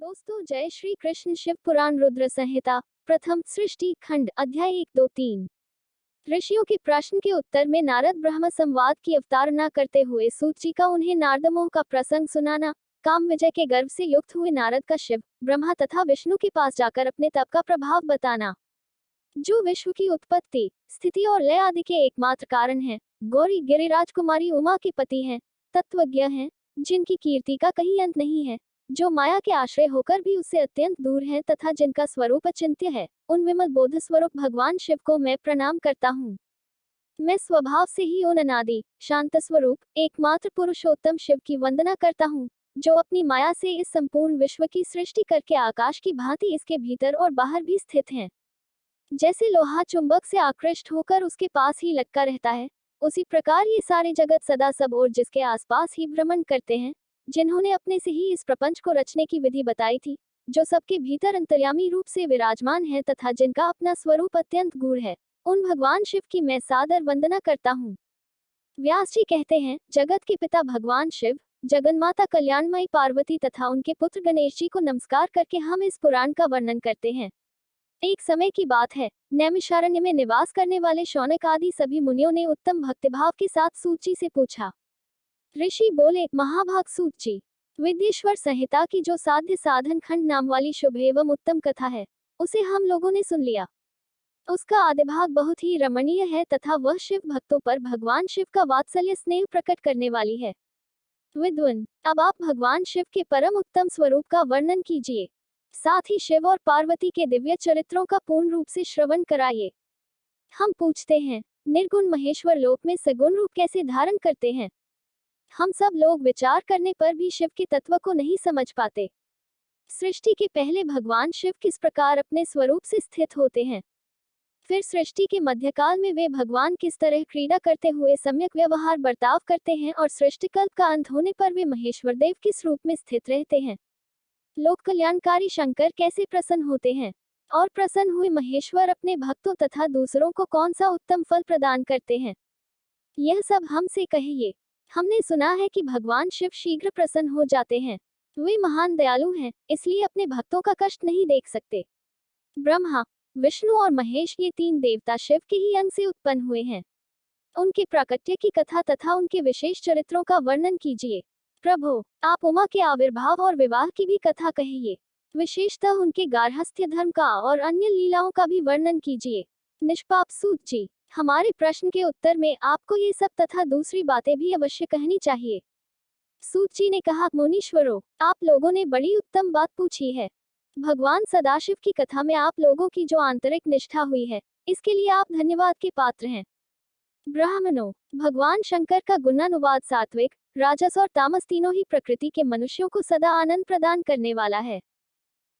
दोस्तों, जय श्री कृष्ण। शिव पुराण रुद्र संहिता प्रथम सृष्टि खंड अध्याय 1-2-3। ऋषियों के प्रश्न के उत्तर में नारद ब्रह्म संवाद की अवतारणा करते हुए सूत जी का उन्हें नारदमोह का प्रसंग सुनाना। काम विजय के गर्व से युक्त हुए नारद का शिव, ब्रह्मा तथा विष्णु के पास जाकर अपने तप का प्रभाव बताना, जो विश्व की उत्पत्ति, स्थिति और लय आदि के एकमात्र कारण है। गौरी गिरिराज कुमारी उमा के पति हैं, तत्वज्ञ हैं, जिनकी कीर्ति का कहीं अंत नहीं है, जो माया के आश्रय होकर भी उससे अत्यंत दूर हैं तथा जिनका स्वरूप अचिंत्य है, उन विमल बोध स्वरूप भगवान शिव को मैं प्रणाम करता हूँ। मैं स्वभाव से ही उन अनादि शांत स्वरूप एकमात्र पुरुषोत्तम शिव की वंदना करता हूँ, जो अपनी माया से इस संपूर्ण विश्व की सृष्टि करके आकाश की भांति इसके भीतर और बाहर भी स्थित हैं। जैसे लोहा चुंबक से आकृष्ट होकर उसके पास ही लटका रहता है, उसी प्रकार ये सारे जगत सदा सब और जिसके आसपास ही भ्रमण करते हैं, जिन्होंने अपने से ही इस प्रपंच को रचने की विधि बताई थी, जो सबके भीतर अंतर्यामी रूप से विराजमान है तथा जिनका अपना स्वरूप अत्यंत गूढ़ है, उन भगवान शिव की मैं सादर वंदना करता हूँ। व्यास जी कहते हैं, जगत के पिता भगवान शिव, जगन्माता कल्याणमयी पार्वती तथा उनके पुत्र गणेश जी को नमस्कार करके हम इस पुराण का वर्णन करते हैं। एक समय की बात है, नैमिषारण्य में निवास करने वाले शौनक आदि सभी मुनियों ने उत्तम भक्तिभाव के साथ सूत जी से पूछा। ऋषि बोले, महाभाग सूत जी, विद्येश्वर संहिता की जो साध्य साधन खंड नाम वाली शुभ एवं उत्तम कथा है, उसे हम लोगों ने सुन लिया। उसका आदि भाग बहुत ही रमणीय है तथा वह शिव भक्तों पर भगवान शिव का वात्सल्य स्नेह प्रकट करने वाली है। विद्वन, अब आप भगवान शिव के परम उत्तम स्वरूप का वर्णन कीजिए, साथ ही शिव और पार्वती के दिव्य चरित्रों का पूर्ण रूप से श्रवण कराइए। हम पूछते हैं, निर्गुण महेश्वर लोक में सगुण रूप कैसे धारण करते हैं? हम सब लोग विचार करने पर भी शिव के तत्व को नहीं समझ पाते। सृष्टि के पहले भगवान शिव किस प्रकार अपने स्वरूप से स्थित होते हैं, फिर सृष्टि के मध्यकाल में वे भगवान किस तरह क्रीड़ा करते हुए सम्यक व्यवहार बर्ताव करते हैं, और सृष्टिकल्प का अंत होने पर वे महेश्वर देव किस रूप में स्थित रहते हैं। लोक कल्याणकारी शंकर कैसे प्रसन्न होते हैं, और प्रसन्न हुए महेश्वर अपने भक्तों तथा दूसरों को कौन सा उत्तम फल प्रदान करते हैं, यह सब हमसे कहिए। हमने सुना है कि भगवान शिव शीघ्र प्रसन्न हो जाते हैं। वे महान दयालु हैं, इसलिए अपने भक्तों का कष्ट नहीं देख सकते। ब्रह्मा, विष्णु और महेश ये तीन देवता शिव के ही अंग से उत्पन्न हुए हैं। उनके प्राकट्य की कथा तथा उनके विशेष चरित्रों का वर्णन कीजिए। प्रभु, आप उमा के आविर्भाव और विवाह की भी कथा कहिए। विशेषतः उनके गार्हस्थ्य धर्म का और अन्य लीलाओं का भी वर्णन कीजिए। निष्पाप सूत जी, हमारे प्रश्न के उत्तर में आपको ये सब तथा दूसरी बातें भी अवश्य कहनी चाहिए। सूत जी ने कहा, मुनीश्वरों, आप लोगों ने बड़ी उत्तम बात पूछी है। भगवान सदाशिव की कथा में आप लोगों की जो आंतरिक निष्ठा हुई है, इसके लिए आप धन्यवाद के पात्र हैं। ब्राह्मणों, भगवान शंकर का गुणानुवाद सात्विक, राजस और तामस तीनों ही प्रकृति के मनुष्यों को सदा आनंद प्रदान करने वाला है।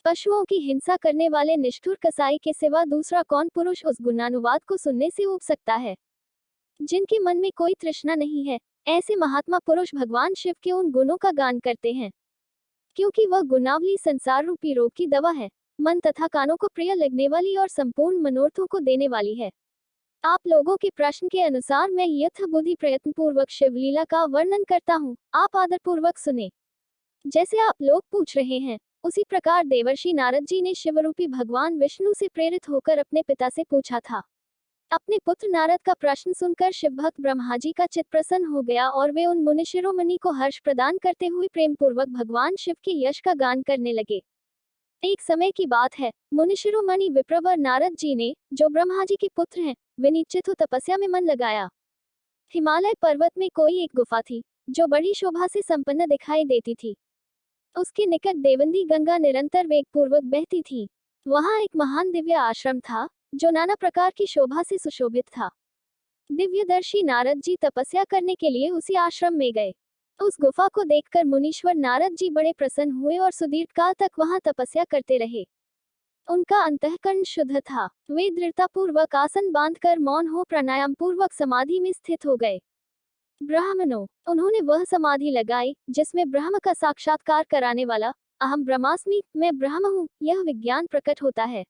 पशुओं की हिंसा करने वाले निष्ठुर कसाई के सिवा दूसरा कौन पुरुष उस गुणानुवाद को सुनने से ऊब सकता है? जिनके मन में कोई तृष्णा नहीं है, ऐसे महात्मा पुरुष भगवान शिव के उन गुणों का गान करते हैं, क्योंकि वह गुणावली संसार रूपी रोग की दवा है, मन तथा कानों को प्रिय लगने वाली और संपूर्ण मनोरथों को देने वाली है। आप लोगों के प्रश्न के अनुसार मैं यथ बुद्धि प्रयत्न पूर्वक शिवलीला का वर्णन करता हूँ, आप आदर पूर्वक सुने। जैसे आप लोग पूछ रहे हैं, उसी प्रकार देवर्षि नारद जी ने शिवरूपी भगवान विष्णु से प्रेरित होकर अपने पिता से पूछा था। अपने पुत्र नारद का प्रश्न सुनकर शिवभक्त ब्रह्मा जी का चित्त प्रसन्न हो गया और वे उन मुनि शिरोमणि को हर्ष प्रदान करते हुए प्रेम पूर्वक भगवान शिव के यश का गान करने लगे। एक समय की बात है, मुनि शिरोमणि विप्रवर नारद जी ने, जो ब्रह्मा जी के पुत्र हैं, विनिश्चित हो तपस्या में मन लगाया। हिमालय पर्वत में कोई एक गुफा थी, जो बड़ी शोभा से संपन्न दिखाई देती थी। उसके निकट देवंदी गंगा निरंतर वेग पूर्वक बहती थी। वहां एक महान दिव्य आश्रम था, जो नाना प्रकार की शोभा से सुशोभित था। दिव्यदर्शी नारद जी तपस्या करने के लिए उसी आश्रम में गए। उस गुफा को देखकर मुनीश्वर नारद जी बड़े प्रसन्न हुए और सुदीर्घ काल तक वहां तपस्या करते रहे। उनका अंतःकरण शुद्ध था। वे दृढ़तापूर्वक आसन बांधकर मौन हो प्राणायाम पूर्वक समाधि में स्थित हो गए। ब्राह्मणों, उन्होंने वह समाधि लगाई जिसमें ब्रह्म का साक्षात्कार कराने वाला अहम ब्रह्मास्मि, मैं ब्रह्म हूँ, यह विज्ञान प्रकट होता है।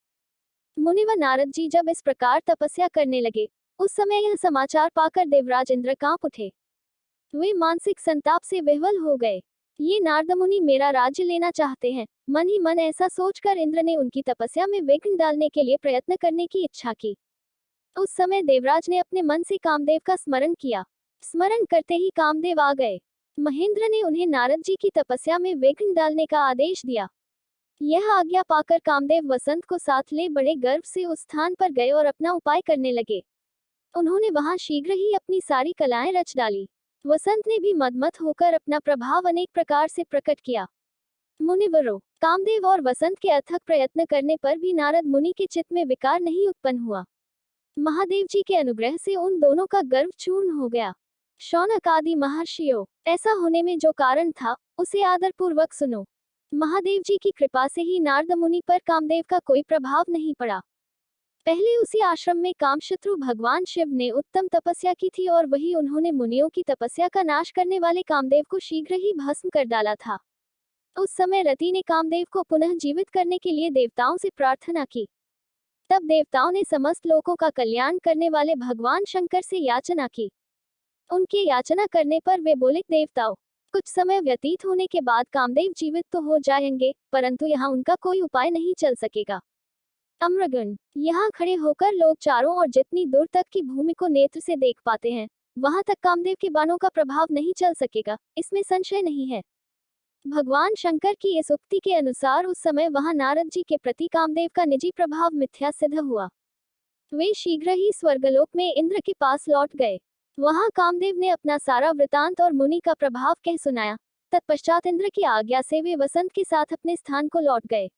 मुनि व नारद जी जब इस प्रकार तपस्या करने लगे, उस समय यह समाचार पाकर देवराज इंद्र कांप उठे। वे मानसिक संताप से विह्वल हो गए। ये नारद मुनि मेरा राज्य लेना चाहते हैं। मन ही मन ऐसा सोचकर इंद्र ने उनकी तपस्या में विघ्न डालने के लिए प्रयत्न करने की इच्छा की। उस समय देवराज ने अपने मन से कामदेव का स्मरण किया। स्मरण करते ही कामदेव आ गए। महेंद्र ने उन्हें नारद जी की तपस्या में विघ्न डालने का आदेश दिया। यह आज्ञा पाकर कामदेव वसंत को साथ ले बड़े गर्व से उस स्थान पर गए और अपना उपाय करने लगे। उन्होंने वहां शीघ्र ही अपनी सारी कलाएं रच डाली। वसंत ने भी मदमत होकर अपना प्रभाव अनेक प्रकार से प्रकट किया। मुनिवरों, कामदेव और वसंत के अथक प्रयत्न करने पर भी नारद मुनि के चित्त में विकार नहीं उत्पन्न हुआ। महादेव जी के अनुग्रह से उन दोनों का गर्व चूर्ण हो गया। शौनक आदि महर्षियों, ऐसा होने में जो कारण था उसे आदरपूर्वक सुनो। महादेव जी की कृपा से ही नारद मुनि पर कामदेव का कोई प्रभाव नहीं पड़ा। पहले उसी आश्रम में कामशत्रु भगवान शिव ने उत्तम तपस्या की थी और वही उन्होंने मुनियों की तपस्या का नाश करने वाले कामदेव को शीघ्र ही भस्म कर डाला था। उस समय रति ने कामदेव को पुनः जीवित करने के लिए देवताओं से प्रार्थना की। तब देवताओं ने समस्त लोकों का कल्याण करने वाले भगवान शंकर से याचना की। उनके याचना करने पर वे बोले, देवताओं, कुछ समय व्यतीत होने के बाद कामदेव जीवित तो हो जाएंगे, परंतु यहाँ उनका कोई उपाय नहीं चल सकेगा। अम्रगण, यहाँ खड़े होकर लोग चारों ओर जितनी दूर तक की भूमि को नेत्र से देख पाते हैं, वहां तक कामदेव के बाणों का प्रभाव नहीं चल सकेगा, इसमें संशय नहीं है। भगवान शंकर की इस उक्ति के अनुसार उस समय वहां नारद जी के प्रति कामदेव का निजी प्रभाव मिथ्या सिद्ध हुआ। वे शीघ्र ही स्वर्गलोक में इंद्र के पास लौट गए। वहां कामदेव ने अपना सारा वृतांत और मुनि का प्रभाव कह सुनाया। तत्पश्चात इंद्र की आज्ञा से वे वसंत के साथ अपने स्थान को लौट गए।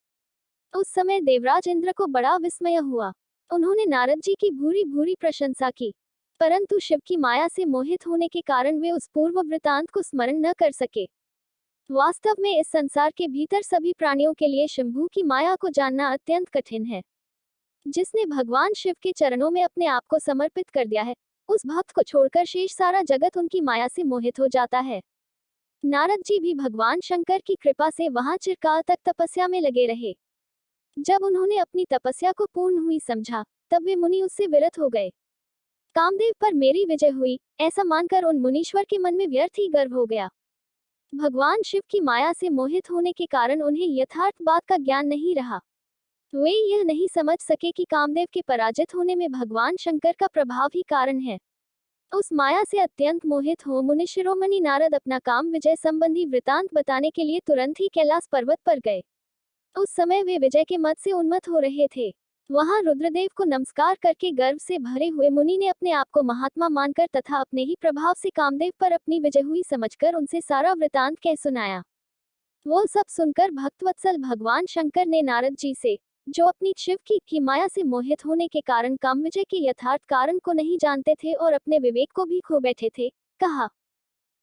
उस समय देवराज इंद्र को बड़ा विस्मय हुआ। उन्होंने नारद जी की भूरी भूरी प्रशंसा की, परंतु शिव की माया से मोहित होने के कारण वे उस पूर्व वृतांत को स्मरण न कर सके। वास्तव में इस संसार के भीतर सभी प्राणियों के लिए शंभू की माया को जानना अत्यंत कठिन है। जिसने भगवान शिव के चरणों में अपने आप को समर्पित कर दिया है, उस भक्त को छोड़कर शेष सारा जगत उनकी माया से मोहित हो जाता है। नारद जी भी भगवान शंकर की कृपा से वहां चिरकाल तक तपस्या में लगे रहे। जब उन्होंने अपनी तपस्या को पूर्ण हुई समझा, तब वे मुनि उससे विरत हो गए। कामदेव पर मेरी विजय हुई, ऐसा मानकर उन मुनीश्वर के मन में व्यर्थ ही गर्व हो गया। भगवान शिव की माया से मोहित होने के कारण उन्हें यथार्थ बात का ज्ञान नहीं रहा। वे यह नहीं समझ सके कि कामदेव के पराजित होने में भगवान शंकर का प्रभाव ही कारण है। उस माया से अत्यंत मोहित हो मुनि शिरोमणि नारद अपना काम विजय संबंधी वृतांत बताने के लिए तुरंत ही कैलाश पर्वत पर गए। उस समय वे विजय के मद से उन्मत्त हो रहे थे। वहां रुद्रदेव को नमस्कार करके गर्व से भरे हुए मुनि ने अपने आप को महात्मा मानकर तथा अपने ही प्रभाव से कामदेव पर अपनी विजय हुई समझकर उनसे सारा वृतांत कह सुनाया। वो सब सुनकर भक्तवत्सल भगवान शंकर ने नारद जी से, जो अपनी शिव की माया से मोहित होने के कारण काम विजय के यथार्थ कारण को नहीं जानते थे और अपने विवेक को भी खो बैठे थे, कहा।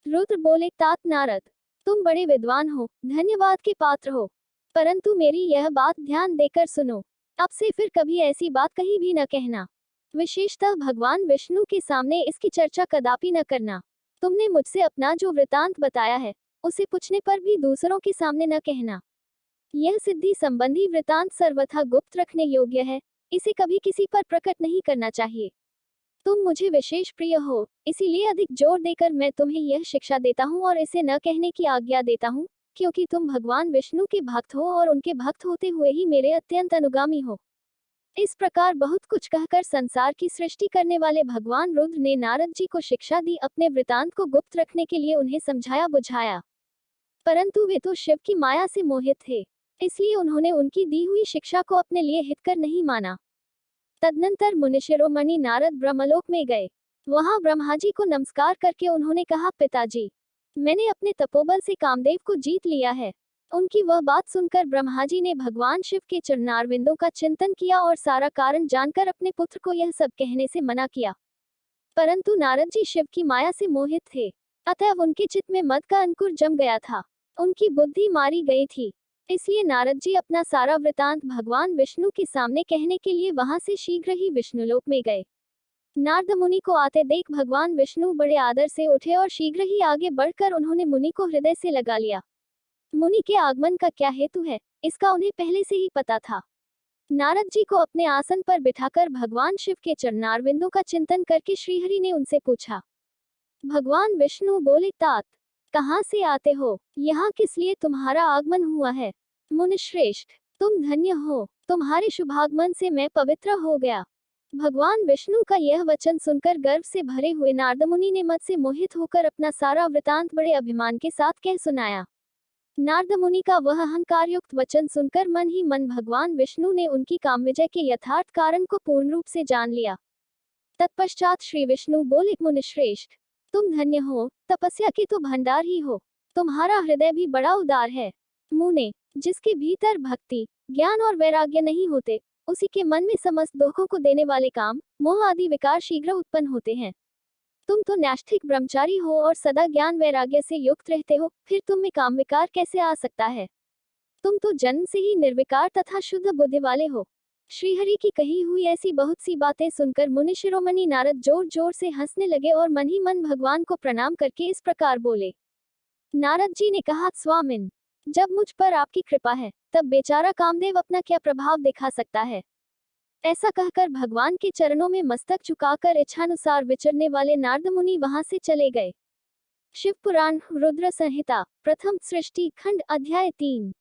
रुद्र बोले, तात नारद, तुम बड़े विद्वान हो, धन्यवाद के पात्र हो, परंतु मेरी यह बात ध्यान देकर सुनो। अब से फिर कभी ऐसी बात कहीं भी न कहना। विशेषतः भगवान विष्णु के सामने इसकी चर्चा कदापि न करना। तुमने मुझसे अपना जो वृतांत बताया है, उसे पूछने पर भी दूसरों के सामने न कहना। यह सिद्धि संबंधी वृतांत सर्वथा गुप्त रखने योग्य है, इसे कभी किसी पर प्रकट नहीं करना चाहिए। तुम मुझे विशेष प्रिय हो, इसीलिए अधिक जोर देकर मैं तुम्हें यह शिक्षा देता हूँ और इसे न कहने की आज्ञा देता हूँ, क्योंकि तुम भगवान विष्णु के भक्त हो और उनके भक्त होते हुए ही मेरे अत्यंत अनुगामी हो। इस प्रकार बहुत कुछ कहकर संसार की सृष्टि करने वाले भगवान रुद्र ने नारद जी को शिक्षा दी। अपने वृतांत को गुप्त रखने के लिए उन्हें समझाया बुझाया, परंतु वे तो शिव की माया से मोहित थे, इसलिए उन्होंने उनकी दी हुई शिक्षा को अपने लिए हितकर नहीं माना। तदनंतर मुनिशिरोमणि नारद ब्रह्मलोक में गए। वहां ब्रह्मा जी को नमस्कार करके उन्होंने कहा, पिताजी, मैंने अपने तपोबल से कामदेव को जीत लिया है। उनकी वह बात सुनकर ब्रह्मा जी ने भगवान शिव के चरणारविंदों का चिंतन किया और सारा कारण जानकर अपने पुत्र को यह सब कहने से मना किया। परंतु नारद जी शिव की माया से मोहित थे, अतः उनके चित्त में मद का अंकुर जम गया था, उनकी बुद्धि मारी गई थी। इसलिए नारद जी अपना सारा वृतांत भगवान विष्णु के सामने कहने के लिए वहां से शीघ्र ही विष्णुलोक में गए। नारद मुनि को आते देख भगवान विष्णु बड़े आदर से उठे और शीघ्र ही आगे बढ़कर उन्होंने मुनि को हृदय से लगा लिया। मुनि के आगमन का क्या हेतु है, इसका उन्हें पहले से ही पता था। नारद जी को अपने आसन पर बिठाकर भगवान शिव के चरणारविंदों का चिंतन करके श्रीहरि ने उनसे पूछा। भगवान विष्णु बोले, तात, कहाँ से आते हो? यहाँ किस लिए तुम्हारा आगमन हुआ है? मुनिश्रेष्ठ, तुम धन्य हो, तुम्हारे शुभागमन से मैं पवित्र हो गया। भगवान विष्णु का यह वचन सुनकर गर्व से भरे हुए नारद मुनि ने मत से मोहित होकर अपना सारा वृतांत बड़े अभिमान के साथ कह सुनाया। नारद मुनि का वह अहंकार युक्त वचन सुनकर मन ही मन भगवान विष्णु ने उनकी काम विजय के यथार्थ कारण को पूर्ण रूप से जान लिया। तत्पश्चात श्री विष्णु बोले, मुनिश्रेष्ठ, तुम धन्य हो, तपस्या के तो भंडार ही हो, तुम्हारा हृदय भी बड़ा उदार है। मुने, जिसके भीतर भक्ति, ज्ञान और वैराग्य नहीं होते, उसी के मन में समस्त दुखों को देने वाले काम, मोह आदि विकार शीघ्र उत्पन्न होते हैं। तुम तो नैष्ठिक ब्रह्मचारी हो और सदा ज्ञान वैराग्य से युक्त रहते हो, फिर तुम में काम विकार कैसे आ सकता है? तुम तो जन्म से ही निर्विकार तथा शुद्ध बुद्धि वाले हो। श्रीहरि की कही हुई ऐसी बहुत सी बातें सुनकर मुनि शिरोमणि नारद जोर जोर से हंसने लगे और मन ही मन भगवान को प्रणाम करके इस प्रकार बोले। नारद जी ने कहा, स्वामिन, जब मुझ पर आपकी कृपा है, तब बेचारा कामदेव अपना क्या प्रभाव दिखा सकता है? ऐसा कहकर भगवान के चरणों में मस्तक झुकाकर इच्छानुसार विचरने वाले नारद मुनि वहां से चले गए। शिव पुराण रुद्र संहिता प्रथम सृष्टि खंड अध्याय 3।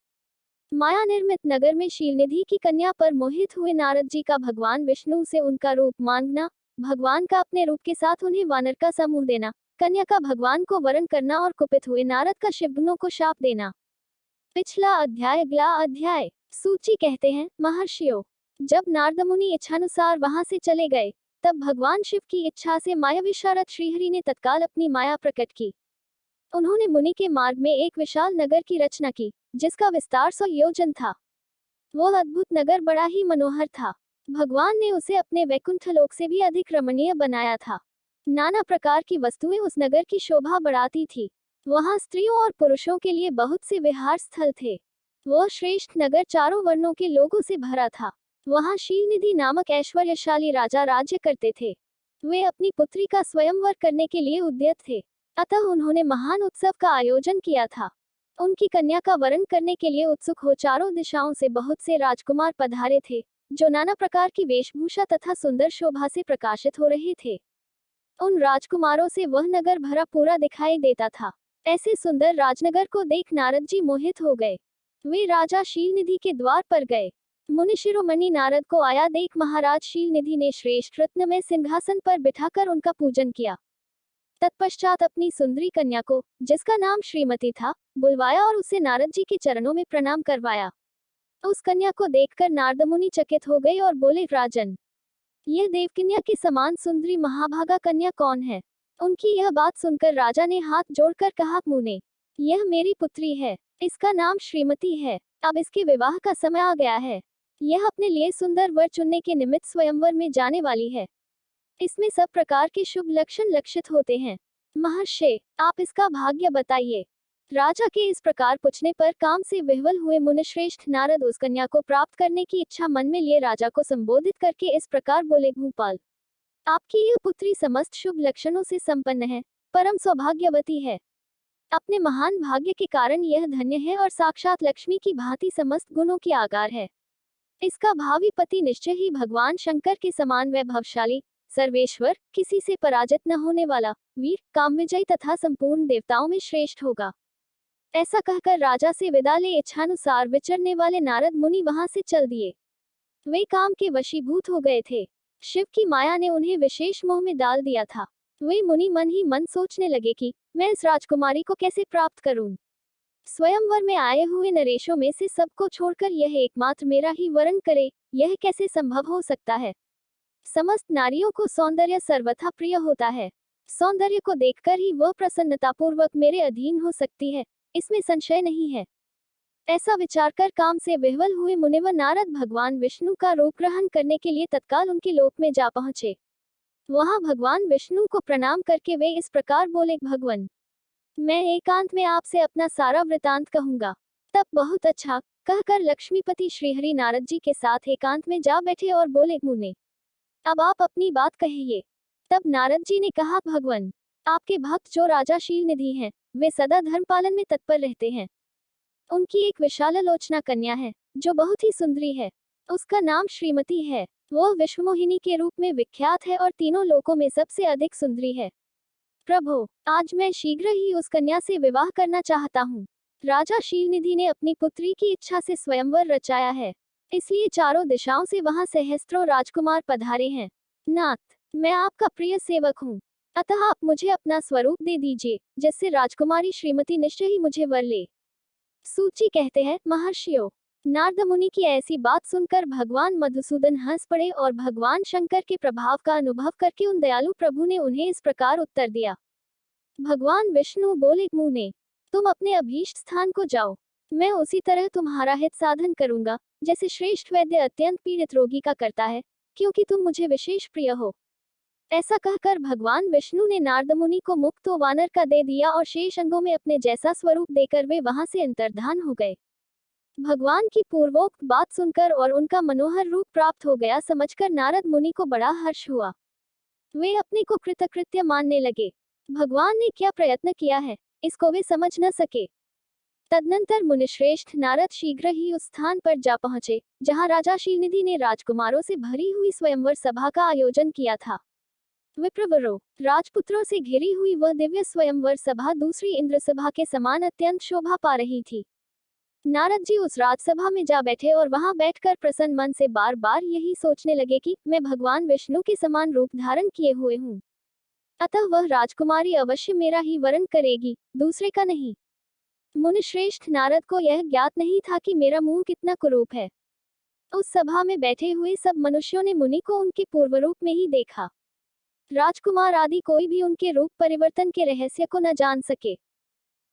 माया निर्मित नगर में शीलनिधि की कन्या पर मोहित हुए नारद जी का भगवान विष्णु से उनका रूप मांगना, भगवान का अपने रूप के साथ उन्हें वानर का समूह देना, कन्या का भगवान को वरण करना और कुपित हुए नारद का शिवगुणों को शाप देना। पिछला अध्याय अगला अध्याय। सूची कहते हैं, महर्षियों, जब नारद मुनि इच्छानुसार वहां से चले गए, तब भगवान शिव की इच्छा से माया विशारद श्रीहरि ने तत्काल अपनी माया प्रकट की। उन्होंने मुनि के मार्ग में एक विशाल नगर की रचना की, जिसका विस्तार 100 योजन था। वह अद्भुत नगर बड़ा ही मनोहर था। भगवान ने उसे अपने वैकुंठ लोक से भी अधिक रमणीय बनाया था। नाना प्रकार की वस्तुएं उस नगर की शोभा बढ़ाती थी। वहां स्त्रियों और पुरुषों के लिए बहुत से विहार स्थल थे। वह श्रेष्ठ नगर चारों वर्णों के लोगों से भरा था। वहां शीलनिधि नामक ऐश्वर्यशाली राजा राज्य करते थे। वे अपनी पुत्री का स्वयंवर करने के लिए उद्यत थे, अतः उन्होंने महान उत्सव का आयोजन किया था। उनकी कन्या का वरण करने के लिए उत्सुक हो चारों दिशाओं से बहुत से राजकुमार पधारे थे, जो नाना प्रकार की वेशभूषा तथा सुंदर शोभा से प्रकाशित हो रहे थे। उन राजकुमारों से वह नगर भरा पूरा दिखाई देता था। ऐसे सुंदर राजनगर को देख नारद जी मोहित हो गए। वे राजा शीलनिधि के द्वार पर गए। मुनि शिरोमणि नारद को आया देख महाराज शीलनिधि ने श्रेष्ठ रत्नमय सिंहासन पर बिठाकर उनका पूजन किया। तत्पश्चात अपनी सुंदरी कन्या को, जिसका नाम श्रीमती था, बुलवाया और उसे नारद जी के चरणों में प्रणाम करवाया। उस कन्या को देखकर नारद मुनि चकित हो गए और बोले, राजन, यह देवकन्या के समान सुंदरी महाभागा कन्या कौन है? उनकी यह बात सुनकर राजा ने हाथ जोड़कर कहा, मुने, यह मेरी पुत्री है, इसका नाम श्रीमती है। अब इसके विवाह का समय आ गया है। यह अपने लिए सुंदर वर चुनने के निमित्त स्वयंवर में जाने वाली है। इसमें सब प्रकार के शुभ लक्षण लक्षित होते हैं। महर्षि, आप इसका भाग्य बताइए। राजा के इस प्रकार पूछने पर काम से विह्वल हुए मुनिश्रेष्ठ नारद उस कन्या को प्राप्त करने की इच्छा मन में लिए राजा को संबोधित करके इस प्रकार बोले, भूपाल, आपकी यह पुत्री समस्त शुभ लक्षणों से संपन्न है, परम सौभाग्यवती है। अपने महान भाग्य के कारण यह धन्य है और साक्षात लक्ष्मी की भांति समस्त गुणों की आकार है। इसका भावी पति निश्चय ही भगवान शंकर के समान वैभवशाली, सर्वेश्वर, किसी से पराजित न होने वाला, वीर, कामविजयी तथा संपूर्ण देवताओं में श्रेष्ठ होगा। ऐसा कहकर राजा से विदा ले इच्छानुसार विचरने वाले नारद मुनि वहां से चल दिए। वे काम के वशीभूत हो गए थे। शिव की माया ने उन्हें विशेष मोह में डाल दिया था। वे मुनि मन ही मन सोचने लगे कि मैं इस राजकुमारी को कैसे प्राप्त करूं। स्वयंवर में आए हुए नरेशों में से सबको छोड़कर यह एकमात्र मेरा ही वरण करे, यह कैसे संभव हो सकता है? समस्त नारियों को सौंदर्य सर्वथा प्रिय होता है। सौंदर्य को देखकर ही वह प्रसन्नतापूर्वक मेरे अधीन हो सकती है, इसमें संशय नहीं है। ऐसा विचार कर काम से विह्वल हुए मुनिवर नारद भगवान विष्णु का रूप ग्रहण करने के लिए तत्काल उनके लोक में जा पहुंचे। वहां भगवान विष्णु को प्रणाम करके वे इस प्रकार बोले, भगवान, मैं एकांत में आपसे अपना सारा वृतांत कहूंगा। तब बहुत अच्छा कहकर लक्ष्मीपति श्रीहरि नारद जी के साथ एकांत में जा बैठे और बोले, मुने, अब आप अपनी बात कहिए। तब नारद जी ने कहा, भगवान, आपके भक्त जो राजा शीलनिधि हैं, वे सदा धर्म पालन में तत्पर रहते हैं। उनकी एक विशालालोचना कन्या है, जो बहुत ही सुंदरी है। उसका नाम श्रीमती है। वह विश्वमोहिनी के रूप में विख्यात है और तीनों लोकों में सबसे अधिक सुंदरी है। प्रभु, आज मैं शीघ्र ही उस कन्या से विवाह करना चाहता हूँ। राजा शीलनिधि ने अपनी पुत्री की इच्छा से स्वयंवर रचाया है, इसलिए चारों दिशाओं से वहां सहस्त्रों राजकुमार पधारे हैं। नाथ, मैं आपका प्रिय सेवक हूँ, अतः आप मुझे अपना स्वरूप दे दीजिए, जिससे राजकुमारी श्रीमती निश्चय ही मुझे वर ले। सूची कहते हैं, महर्षियों, नारद मुनि की ऐसी बात सुनकर भगवान मधुसूदन हंस पड़े और भगवान शंकर के प्रभाव का अनुभव करके उन दयालु प्रभु ने उन्हें इस प्रकार उत्तर दिया। भगवान विष्णु बोले, मुने, तुम अपने अभीष्ट स्थान को जाओ, मैं उसी तरह तुम्हारा हित साधन करूंगा, जैसे श्रेष्ठ वैद्य अत्यंत पीड़ित रोगी का करता है, क्योंकि तुम मुझे विशेष प्रिय हो। ऐसा कहकर भगवान विष्णु ने नारद मुनि को मुख तो वानर का दे दिया और शेष अंगों में अपने जैसा स्वरूप देकर वे वहां से अंतर्धान हो गए। भगवान की पूर्वोक्त बात सुनकर और उनका मनोहर रूप प्राप्त हो गया समझकर नारद मुनि को बड़ा हर्ष हुआ। वे अपने को कृतकृत्य मानने लगे। भगवान ने क्या प्रयत्न किया है, इसको वे समझ न सके। तदनंतर मुनिश्रेष्ठ नारद शीघ्र ही उस स्थान पर जा पहुंचे, जहां राजा शीलनिधि ने राजकुमारों से भरी हुई स्वयंवर सभा का आयोजन किया था। विप्रवरों, राजपुत्रों से घिरी हुई वह दिव्य स्वयंवर सभा दूसरी इंद्र सभा के समान अत्यंत शोभा पा रही थी। नारद जी उस राजसभा में जा बैठे और वहां बैठकर प्रसन्न मन से बार बार यही सोचने लगे कि मैं भगवान विष्णु के समान रूप धारण किए हुए हूँ, अतः वह राजकुमारी अवश्य मेरा ही वरण करेगी, दूसरे का नहीं। मुनिश्रेष्ठ नारद को यह ज्ञात नहीं था कि मेरा मुंह कितना कुरूप है। उस सभा में बैठे हुए सब मनुष्यों ने मुनि को उनके पूर्व रूप में ही देखा। राजकुमार आदि कोई भी उनके रूप परिवर्तन के रहस्य को न जान सके।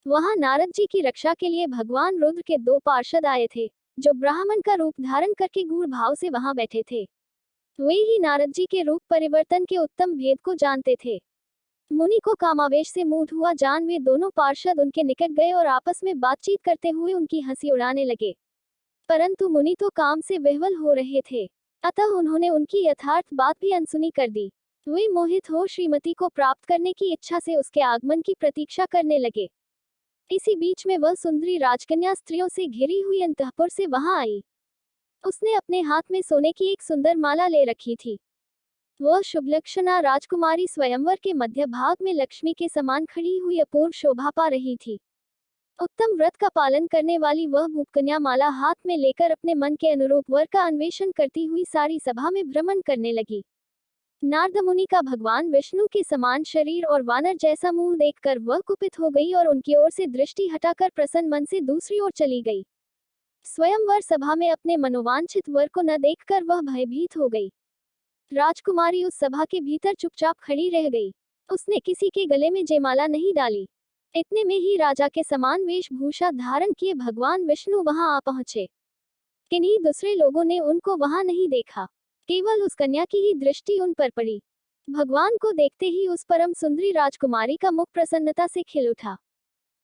वहां नारद जी की रक्षा के लिए भगवान रुद्र के 2 पार्षद आए थे, जो ब्राह्मण का रूप धारण करके गूढ़ भाव से वहां बैठे थे। वे ही नारद जी के रूप परिवर्तन के उत्तम भेद को जानते थे। मुनि को कामावेश से मूढ़ हुआ जान वे दोनों पार्षद उनके निकट गए और आपस में बातचीत करते हुए उनकी हंसी उड़ाने लगे। परंतु मुनि तो काम से विह्वल हो रहे थे, अतः उन्होंने उनकी यथार्थ बात भी अनसुनी कर दी। वे मोहित हो श्रीमती को प्राप्त करने की इच्छा से उसके आगमन की प्रतीक्षा करने लगे। इसी बीच में वह सुंदरी राजकन्या स्त्रियों से घिरी हुई अंतःपुर से वहां आई। उसने अपने हाथ में सोने की एक सुंदर माला ले रखी थी। वह शुभलक्षणा राजकुमारी स्वयंवर के मध्य भाग में लक्ष्मी के समान खड़ी हुई अपूर्व शोभा पा रही थी। उत्तम व्रत का पालन करने वाली वह भूपकन्या माला हाथ में लेकर अपने मन के अनुरूप वर का अन्वेषण करती हुई सारी सभा में भ्रमण करने लगी। नारद मुनि का भगवान विष्णु के समान शरीर और वानर जैसा मुंह देखकर वह कुपित हो गई और उनकी ओर से दृष्टि हटाकर प्रसन्न मन से दूसरी ओर चली गई। स्वयंवर सभा में अपने मनोवांछित वर को न देखकर वह भयभीत हो गई। राजकुमारी उस सभा के भीतर चुपचाप खड़ी रह गई। उसने किसी के गले में जयमाला नहीं डाली। इतने में ही राजा के समान वेशभूषा धारण किए भगवान विष्णु वहां आ पहुंचे। किन्हीं दूसरे लोगों ने उनको वहां नहीं देखा, केवल उस कन्या की ही दृष्टि उन पर पड़ी। भगवान को देखते ही उस परम सुंदरी राजकुमारी का मुख प्रसन्नता से खिल उठा।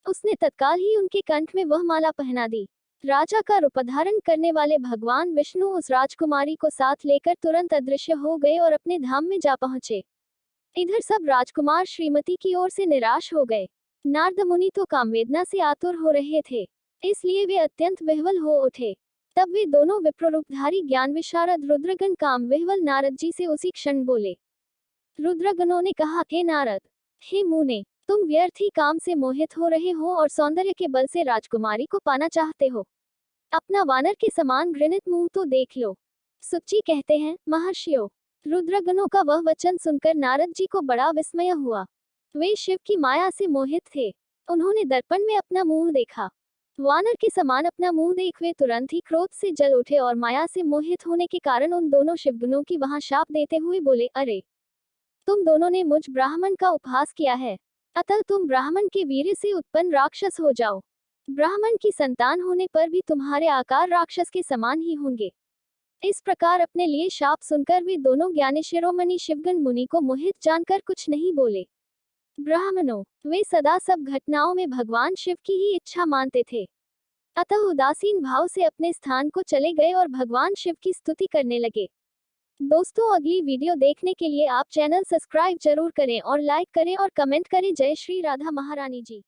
उसने तत्काल ही उनके कंठ में वह माला पहना दी। राजा का रूप धारण करने वाले भगवान विष्णु उस राजकुमारी को साथ लेकर तुरंत अदृश्य हो गए और अपने धाम में जा पहुंचे। इधर सब राजकुमार श्रीमती की ओर से निराश हो गए। नारद मुनि तो कामवेदना से आतुर हो रहे थे, इसलिए वे अत्यंत विह्वल हो उठे। तब वे दोनों विप्ररूपधारी ज्ञान विशारद रुद्रगण काम विह्वल नारद जी से उसी क्षण बोले। रुद्रगणों ने कहा, हे नारद, हे मुने, तुम व्यर्थ ही काम से मोहित हो रहे हो और सौंदर्य के बल से राजकुमारी को पाना चाहते हो। अपना वानर के समान घृणित मुंह तो देख लो। सुच्ची कहते हैं, महर्षियों, रुद्रगणों का वह वचन सुनकर नारद जी को बड़ा विस्मय हुआ। वे शिव की माया से मोहित थे। उन्होंने दर्पण में अपना मुंह देखा। वानर के समान अपना मुंह देख वे तुरंत ही क्रोध से जल उठे और माया से मोहित होने के कारण उन दोनों शिवगणों की वहां शाप देते हुए बोले, अरे, तुम दोनों ने मुझ ब्राह्मण का उपहास किया है, अतः तुम ब्राह्मण के वीर्य से उत्पन्न राक्षस हो जाओ। ब्राह्मण की संतान होने पर भी तुम्हारे आकार राक्षस के समान ही होंगे। इस प्रकार अपने लिए शाप सुनकर वे दोनों ज्ञानी शिरोमणि शिवगण मुनि को मोहित जानकर कुछ नहीं बोले। ब्राह्मणों, वे सदा सब घटनाओं में भगवान शिव की ही इच्छा मानते थे, अतः उदासीन भाव से अपने स्थान को चले गए और भगवान शिव की स्तुति करने लगे। दोस्तों, अगली वीडियो देखने के लिए आप चैनल सब्सक्राइब जरूर करें और लाइक करें और कमेंट करें। जय श्री राधा महारानी जी।